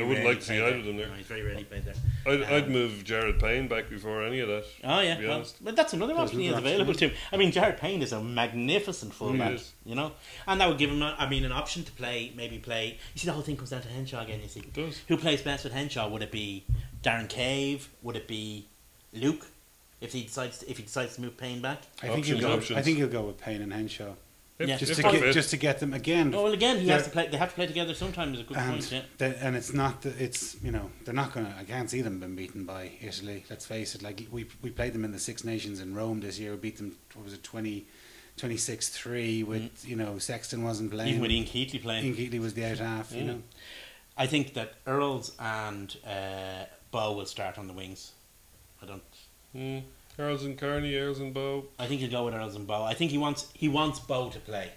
wouldn't like to see either of them there. No, he's very rarely played there. I'd move Jared Payne back before any of that. Oh yeah, to be honest. But that's another option he has available to him. I mean, Jared Payne is a magnificent fullback, and that would give him, an option to play. Maybe play. You see, the whole thing comes down to Henshaw again. You see, it does. Who plays best with Henshaw? Would it be Darren Cave? Would it be Luke? If he decides to move Payne back, I think he'll go with Payne and Henshaw. Just to get them again. Oh well, again he has to play. They have to play together sometime. Is a good point. Yeah. And it's not that it's they're not going to. I can't see them being beaten by Italy. Let's face it. Like we played them in the Six Nations in Rome this year. We beat them. What was it? 26-3 with Sexton wasn't playing. Even with Ian Keatley playing. Ian Keatley was the out half. I think that Earls and Bow will start on the wings. I don't. Earls and Kearney, Earls and Bow. I think he'll go with Earls and Bow. I think he wants Bow to play.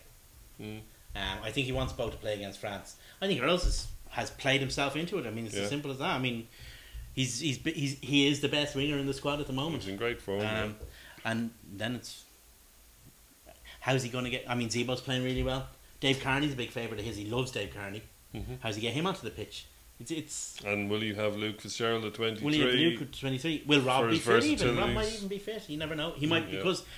I think he wants Bow to play against France. I think Earls has played himself into it. I mean, it's as simple as that. I mean, he is the best winger in the squad at the moment. He's in great form. And then it's how's he going to get? I mean, Zebo's playing really well. Dave Kearney's a big favourite of his. He loves Dave Kearney. How's he get him onto the pitch? It's and will you have Luke Fitzgerald at 23? Will you have Luke at 23? Will Rob be fit even? Rob might even be fit. You never know. He might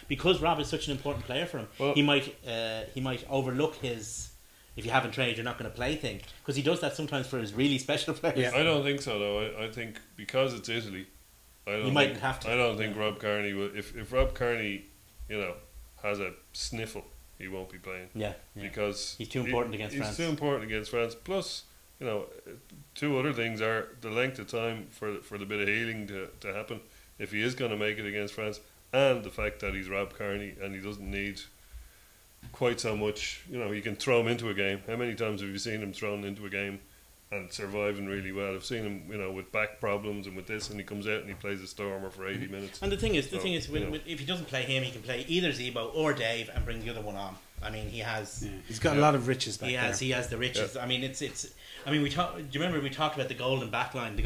because Rob is such an important player for him. Well, he might overlook his if you haven't trained, you're not going to play thing, because he does that sometimes for his really special players. Yeah. I don't think so though. I think because it's Italy, he mightn't have to. I don't think Rob Kearney will. If Rob Kearney, has a sniffle, he won't be playing. Yeah. Because he's too important against France. He's too important against France. Plus, two other things are the length of time for the bit of healing to happen if he is going to make it against France, and the fact that he's Rob Kearney and he doesn't need quite so much. You know, you can throw him into a game. How many times have you seen him thrown into a game and surviving really well? I've seen him, you know, with back problems and with this, and he comes out and he plays a Stormer for 80 minutes. And the thing is, you know. if he doesn't play him, he can play either Zebo or Dave and bring the other one on. I mean, he has. Yeah. He's got a lot of riches back there. He has the riches. Yeah. I mean, it's. I mean, do you remember we talked about the golden backline, the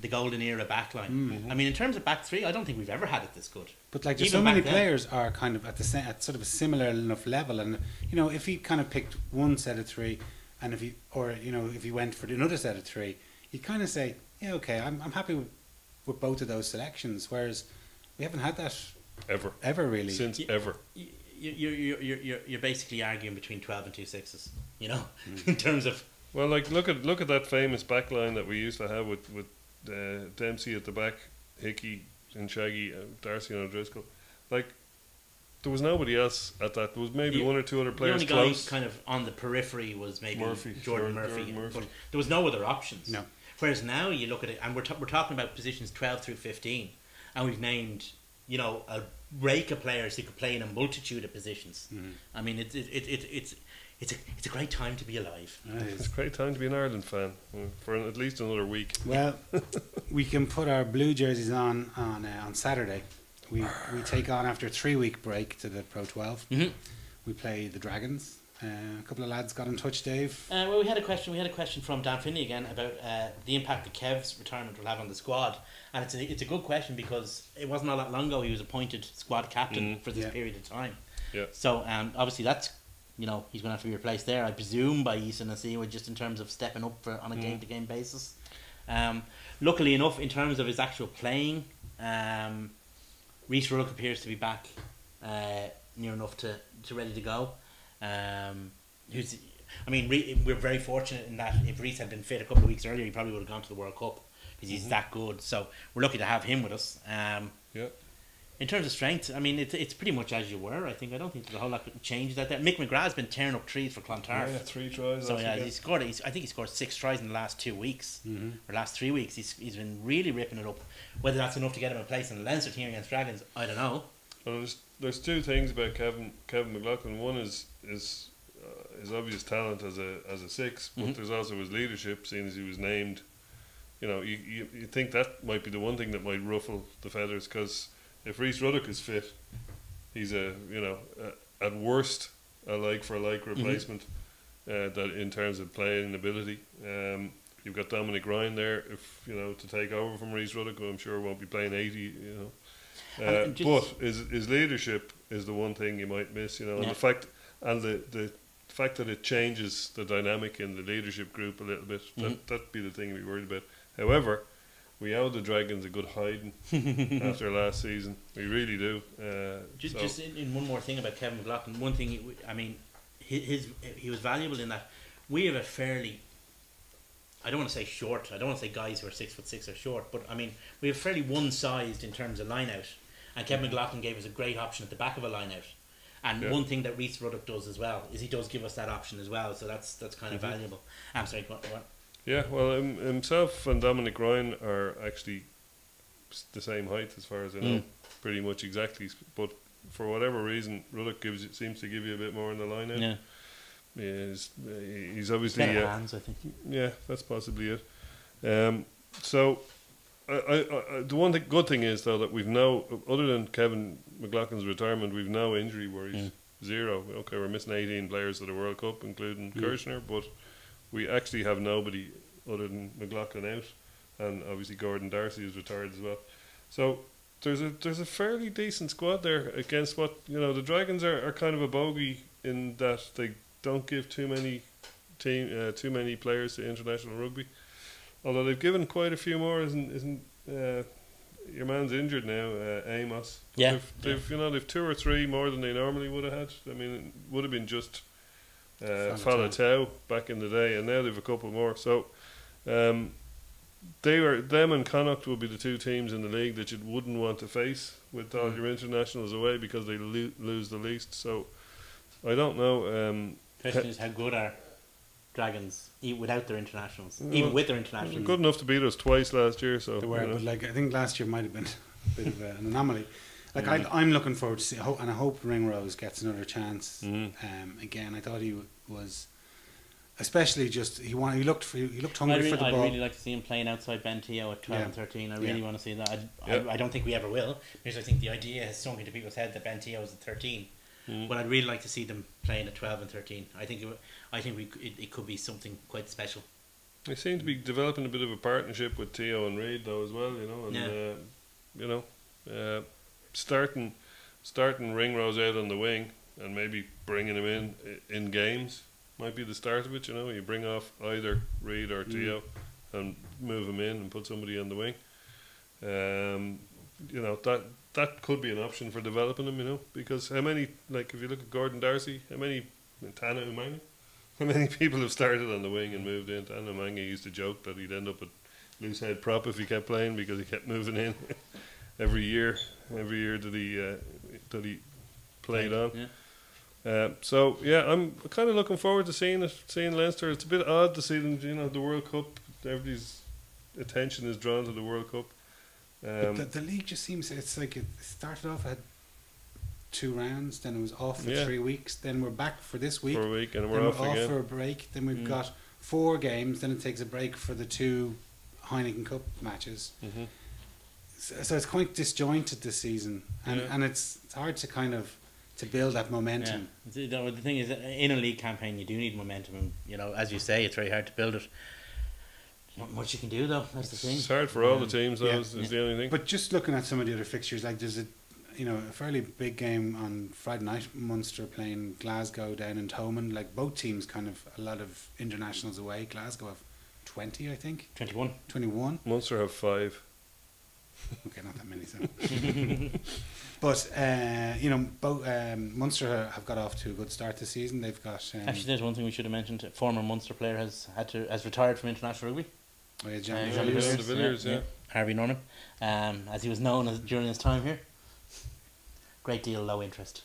golden era backline? Mm-hmm. I mean, in terms of back three, I don't think we've ever had it this good. But like, there's Even so many back then. players are kind of at sort of a similar enough level, and you know, if he kind of picked one set of three, and if he went for another set of three, you'd kind of say, yeah, okay, I'm happy with both of those selections. Whereas we haven't had that ever really since ever. You're basically arguing between 12 and 2 6s, you know, in terms of. Well, like look at that famous back line that we used to have with Dempsey at the back, Hickey and Shaggy, Darcy and O'Driscoll. Like, there was nobody else at that. There was maybe one or two other players the only guy close. kind of on the periphery was maybe Jordan Murphy, Murphy. but there was no other options. No. Whereas now you look at it, and we're talking about positions 12 through 15, and we've named, you know, a rake of players who could play in a multitude of positions. Mhm. I mean, it's a great time to be alive. It's a great time to be an Ireland fan for at least another week. Well, we can put our blue jerseys on Saturday. We take on, after a 3-week break, to the Pro 12. Mm-hmm. We play the Dragons. A couple of lads got in touch, Dave. Well, we had a question from Dan Finney again about the impact that Kev's retirement will have on the squad, and it's a good question because it wasn't all that long ago he was appointed squad captain for this period of time. Yeah. So obviously that's, you know, he's going to have to be replaced there, I presume, by Ethan Asiwa, just in terms of stepping up on a game to game basis. Luckily enough, in terms of his actual playing, Rhys Ruddock appears to be back near enough to ready to go. We're very fortunate in that if Rhys had been fit a couple of weeks earlier, he probably would have gone to the World Cup because he's that good. So we're lucky to have him with us. In terms of strength, I mean, it's pretty much as you were. I don't think there's a whole lot of changes out there. Mick McGrath's been tearing up trees for Clontarf. Yeah, 3 tries. So yeah, he scored 6 tries in the last 2 weeks or last 3 weeks. He's been really ripping it up. Whether that's enough to get him a place in the Leinster team against Dragons, I don't know. Well, there's 2 things about Kevin McLaughlin. One is his obvious talent as a 6, but there's also his leadership, seeing as he was named. You know, you think that might be the one thing that might ruffle the feathers, because if Rhys Ruddock is fit, he's at worst a like for like replacement. That in terms of playing ability, you've got Dominic Ryan there, if you know, to take over from Rhys Ruddock, who I'm sure won't be playing 80. You know. But his leadership is the one thing you might miss, you know, and the fact that it changes the dynamic in the leadership group a little bit. That'd be the thing to be worried about. However, we owe the Dragons a good hiding after last season. We really do. Just in one more thing about Kevin McLaughlin. One thing, I mean, he was valuable in that we have a fairly, I don't want to say short, I don't want to say guys who are 6'6" are short, but I mean, we have fairly one-sized in terms of line out. And Kevin McLaughlin gave us a great option at the back of a line out. And one thing that Rhys Ruddock does as well is he does give us that option as well. So that's kind of valuable. I'm sorry, go on. Yeah, well, himself and Dominic Ryan are actually the same height as far as I know, pretty much exactly. But for whatever reason, Ruddock seems to give you a bit more in the line out. Yeah, he's obviously better hands, I think. Yeah, that's possibly it. So. The one good thing is, though, that we've now, other than Kevin McLaughlin's retirement, we've no injury worries. 0. Okay, we're missing 18 players to the World Cup, including Kirshner, but we actually have nobody other than McLaughlin out, and obviously Gordon Darcy is retired as well. So there's a fairly decent squad there against what, you know, the Dragons are kind of a bogey in that they don't give too many players to international rugby. Although they've given quite a few more, isn't your man's injured now, Amos? Yeah, they've 2 or 3 more than they normally would have had. I mean, it would have been just Falatau back in the day, and now they've a couple more. So them and Connacht will be the 2 teams in the league that you wouldn't want to face with all your internationals away, because they lose the least. So I don't know. Question is, how good are Dragons without their internationals, even with their internationals? Good enough to beat us twice last year. So they were, but like, I think last year might have been a bit of an anomaly. Like I'm looking forward to see, and I hope Ringrose gets another chance. Mm-hmm. Again, I thought he was, especially just he looked hungry for the I'd ball. really like to see him playing outside Ben Teo at 12 and 13. I really want to see that. Yeah. I don't think we ever will, because I think the idea has sunk into people's head that Ben Teo is at 13. But I'd really like to see them playing at 12 and 13. I think it could be something quite special. They seem to be developing a bit of a partnership with Theo and Reid though as well, you know, and you know, starting Ringrose out on the wing and maybe bringing him in games might be the start of it. You know, you bring off either Reid or Theo and move him in and put somebody on the wing. You know, that could be an option for developing him. You know, because how many, like if you look at Gordon Darcy, how many Tana Umaga, how many people have started on the wing and moved in? Tana Umaga used to joke that he'd end up at loose head prop if he kept playing because he kept moving in every year that he played on. Yeah. So yeah, I'm kind of looking forward to seeing Leinster. It's a bit odd to see them. You know, the World Cup. Everybody's attention is drawn to the World Cup. But the league just seems, it's like it started off at 2 rounds, then it was off for 3 weeks, then we're back for this week, for a week, and then we're off again. for a break, then we've got 4 games, then it takes a break for the 2 Heineken Cup matches. Mm-hmm. So it's quite disjointed this season, and it's hard to kind of to build that momentum. Yeah. The thing is, in a league campaign, you do need momentum, and you know, as you say, it's very hard to build it. Not much you can do though. That's the thing. It's hard for all the teams, though. Is the only thing. But just looking at some of the other fixtures, like there's a fairly big game on Friday night. Munster playing Glasgow down in Thomond. Like both teams, kind of a lot of internationals away. Glasgow have 20, I think. 21. Munster have 5. Okay, not that many. So. But both Munster have got off to a good start this season. They've got. Actually, there's one thing we should have mentioned. A former Munster player has retired from international rugby. Oh, yeah, John John de Villiers, yeah. Harvey Norman, as he was known as during his time here. Great deal low interest.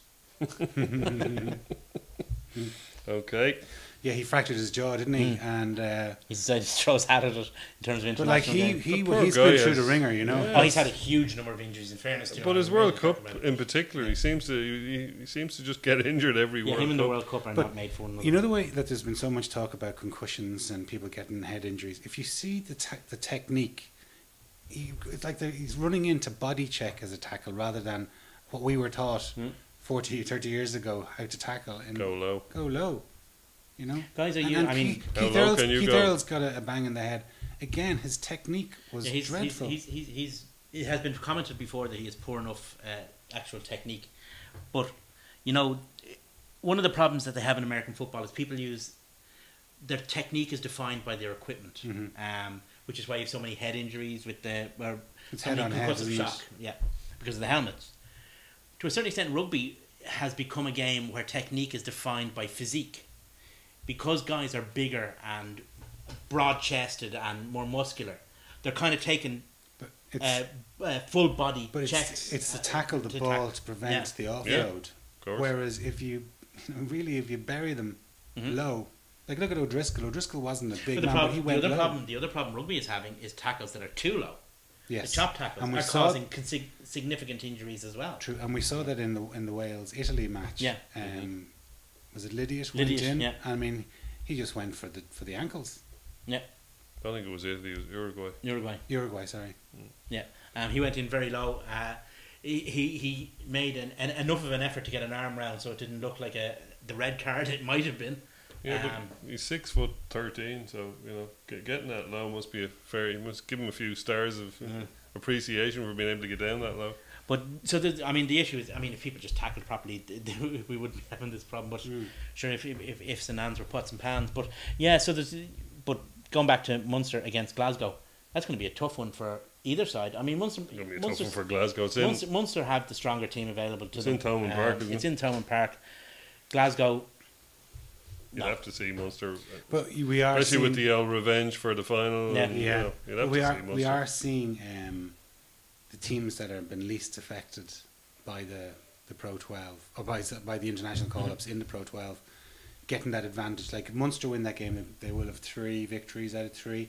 Okay. Yeah, he fractured his jaw, didn't he? And he decided to throw his hat at it in terms of international. But like games. he's been through the ringer, you know. Yeah. Oh, he's had a huge number of injuries. In fairness to him, But his World Cup in particular, he seems to just get injured every World Cup. Him and the World Cup are But not made for one another. you know the way that there's been so much talk about concussions and people getting head injuries. If you see the technique, it's like he's running into body check as a tackle rather than what we were taught 40, 30 years ago how to tackle and Go low. You know, guys, Keith Earl's got a bang in the head. Again, his technique was dreadful. It has been commented before that he has poor enough actual technique, but you know, one of the problems that they have in American football is people use their technique is defined by their equipment, which is why you have so many head injuries with it's head on head, shock, because of the helmets. To a certain extent, rugby has become a game where technique is defined by physique. Because guys are bigger and broad-chested and more muscular, they're kind of taking full body checks. It's to tackle the ball to prevent the offload. Yeah, whereas if you bury them low, like look at O'Driscoll. O'Driscoll wasn't a big man, but he went low. The other problem rugby is having is tackles that are too low. Yes. The chop tackles are causing significant injuries as well. True, and we saw that in the Wales-Italy match. Yeah. Was it Lydiate went in? Yeah. I mean, he just went for the ankles. Yeah. I think it was Italy. It was Uruguay, sorry. Yeah. He went in very low. He made enough of an effort to get an arm round, so it didn't look like the red card it might have been. Yeah, but he's 6'13", so you know, getting that low must be you must give him a few stars of appreciation for being able to get down that low. But so the issue is, if people just tackled properly, we wouldn't be having this problem. But sure, if ifs and ands were pots and pans. But yeah, but going back to Munster against Glasgow, that's going to be a tough one for either side. Munster. It's going to be a tough one for Glasgow. Munster have the stronger team available to them. It's in Thomond Park, isn't it? It's in Thomond Park. Glasgow. You'd have to see Munster, but we are especially with the old revenge for the final. Yeah, you'd have to see Munster. We are seeing the teams that have been least affected by the Pro 12 or by the international call-ups in the Pro 12 getting that advantage. Like if Munster win that game, they will have 3 victories out of 3.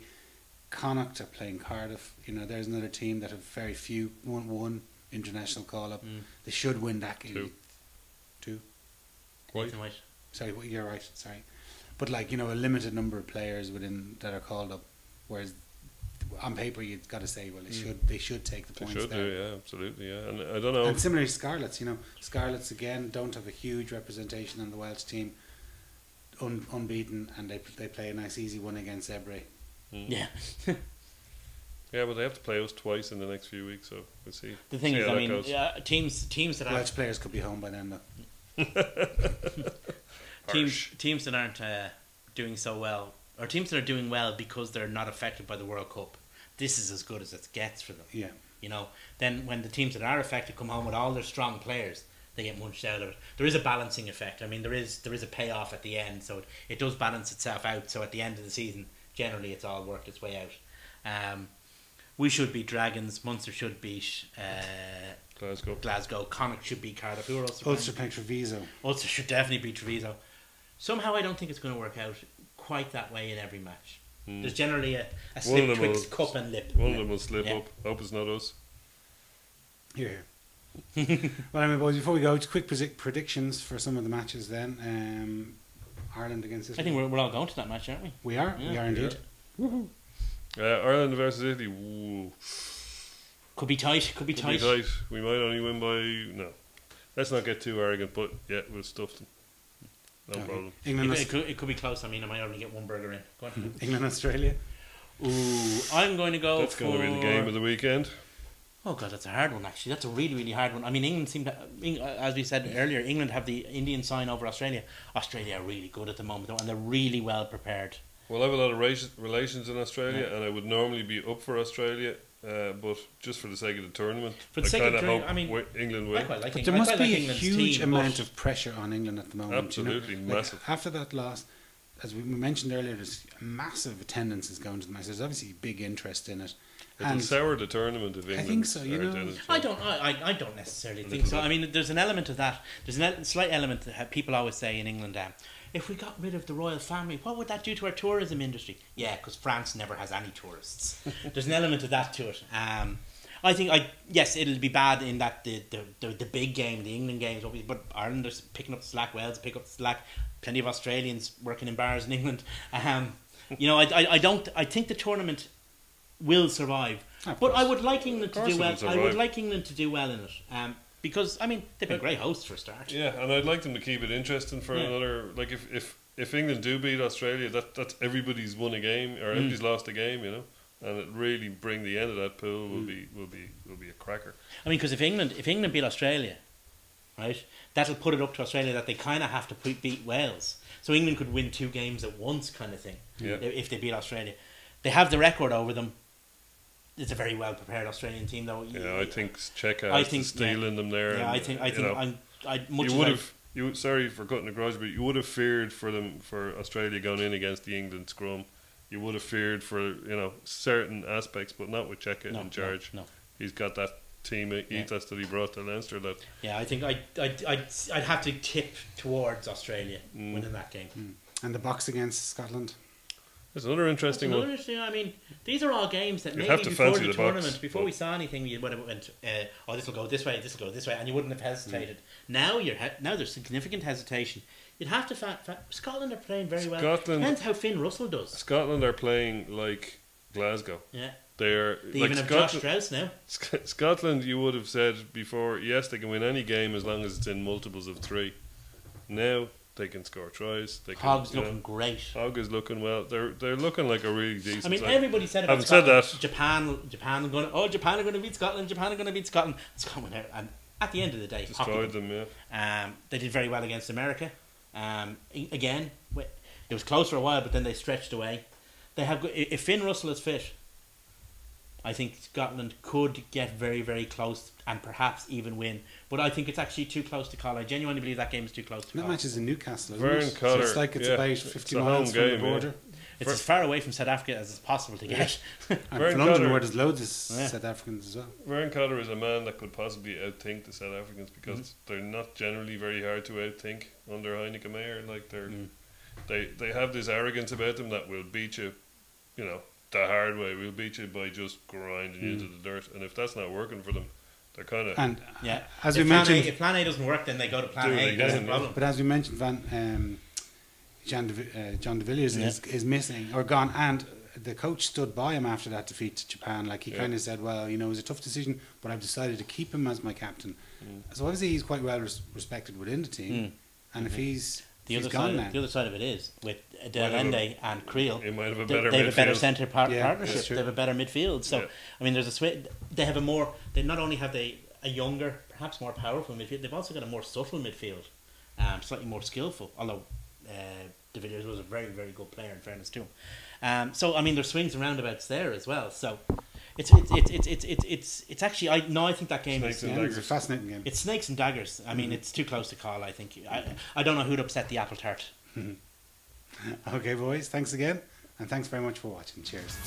Connacht are playing Cardiff. You know, there's another team that have very few won international call-up. They should win that game. Two. Nathan White. Sorry, you're right. Sorry, but like a limited number of players within that are called up, whereas on paper you've got to say, well, they should take the They points should there. do, yeah, absolutely, yeah. And I don't know. And similarly, Scarlets. Scarlets again don't have a huge representation on the Welsh team, unbeaten, and they play a nice easy one against Ebre. Yeah. Yeah, but they have to play us twice in the next few weeks, so we'll see. The thing See is, how I that mean, goes. teams that Welsh players could be home by then, though. teams that aren't doing so well, or teams that are doing well because they're not affected by the World Cup, this is as good as it gets for them. Yeah. Then when the teams that are affected come home with all their strong players, they get munched out of it. There is a balancing effect. I mean, there is a payoff at the end, so it does balance itself out. So at the end of the season, generally, it's all worked its way out. We should beat Dragons. Munster should beat Glasgow. Connacht should beat Cardiff. Who are also Ulster playing Treviso. Ulster should definitely beat Treviso. Somehow, I don't think it's going to work out quite that way in every match. There's generally a slip twixt cup and lip. One of them will slip up. Hope it's not us. Here. Well, anyway, boys, before we go, just quick predictions for some of the matches then. Ireland against Italy. I think we're all going to that match, aren't we? We are? Yeah. We are indeed. Ireland versus Italy. Ooh. Could be tight. Could be tight. We might only win by... No. Let's not get too arrogant, but yeah, we'll stuff them. No problem. It could be close. I mean, I might only get one burger in. Go on. England, Australia. Ooh, I'm going to go That's going to be the game of the weekend. Oh God, that's a hard one actually. That's a really, really hard one. I mean, England seem to, as we said earlier, England have the Indian sign over Australia. Australia are really good at the moment though, and they're really well prepared. Well, I have a lot of relations in Australia, and I would normally be up for Australia, but just for the sake of the tournament, For the sake of the tournament, hope I mean, England I win. quite like But England. there must I quite be like a England's huge team, amount but of pressure on England at the moment. Absolutely, Like, massive. after that loss, as we mentioned earlier, there's massive attendance is going to the match. There's obviously big interest in it. It'll sour the tournament if England. think so, aren't in it. I don't necessarily think so. I mean, there's an element of that. There's a slight element that people always say in England. If we got rid of the royal family, what would that do to our tourism industry? Yeah, because France never has any tourists. There's an element of that to it. I think, yes, it'll be bad in that the big game, the England games, but Ireland is picking up the slack. Wales pick up the slack. Plenty of Australians working in bars in England. I think the tournament will survive, but I would like England to do well. I would like England to do well in it, because I mean they've been great hosts for a start. Yeah, and I'd like them to keep it interesting for another. Like if England do beat Australia, that's everybody's won a game or everybody's lost a game, and it really bring the end of that pool will be a cracker. I mean, because if England beat Australia, right, that'll put it up to Australia that they kind of have to beat Wales. So England could win 2 games at once, kind of thing. Yeah. If they beat Australia, they have the record over them. It's a very well prepared Australian team, though. Yeah, I think Czech has stealing them there. Yeah, and, I think I'd much. You would have. Sorry for cutting across, but you would have feared for Australia going in against the England scrum. You would have feared for certain aspects, but not with Czech in charge. No. He's got that team ethos that he brought to Leinster. That I think I'd have to tip towards Australia winning that game. And the box against Scotland. There's another interesting one. I mean, these are all games that You'd maybe have to before fancy the the tournament, box, before we saw anything, you would have went, this will go this way, this will go this way, and you wouldn't have hesitated. Now now there's significant hesitation. You'd have to Scotland are playing very well. Depends how Finn Russell does. Scotland are playing like Glasgow. Yeah. They even have Josh Strauss now. Scotland, you would have said before, yes, they can win any game as long as it's in multiples of 3. Now they can score tries. Hogg's looking great. Hogg is looking well. They're looking like a really decent. I mean, side. everybody said about Scotland. Said that. Japan are going to beat Scotland. Japan are going to beat Scotland. Scotland out, and at the end of the day, destroyed them. Yeah. They did very well against America. Again, it was close for a while, but then they stretched away. They have if Finn Russell is fit, I think Scotland could get very, very close and perhaps even win. But I think it's actually too close to call. I genuinely believe that game is too close to call. That match is in Newcastle, isn't Vern it? Cotter, So it's like it's about 50 miles from the border. It's as far away from South Africa as it's possible to get. And from London, where there's loads of South Africans as well. Vern Cotter is a man that could possibly outthink the South Africans because they're not generally very hard to outthink under Heineken Meyer. Like they have this arrogance about them that will beat you, the hard way. We'll beat you by just grinding you into the dirt. And if that's not working for them, They're kind of And Yeah. as if we plan mentioned, if plan A doesn't work, then they go to plan Do it A. again, That's the yeah. problem. but as we mentioned, John de Villiers Yeah. is missing or gone, and the coach stood by him after that defeat to Japan. Like he Yeah. kind of said, "Well, you know, it was a tough decision, but I've decided to keep him as my captain." So obviously he's quite well respected within the team, and if he's The he's other gone side, now. the other side of it is with Might Del have a- Ende and Creel. He might have a They better have a better midfield. centre Yeah, partnership. that's true. They have a better midfield. So Yeah. I mean, there's they have a more. They not only have a younger, perhaps more powerful midfield. They've also got a more subtle midfield, slightly more skillful. Although De Villiers was a very very good player, in fairness to him. So I mean, there's swings and roundabouts there as well. So it's actually I think that game Snakes is. and Yeah, it was a daggers. fascinating game. It's snakes and daggers. I mean, it's too close to call. I think. I don't know who'd upset the apple tart. Okay, boys, thanks again, and thanks very much for watching. Cheers.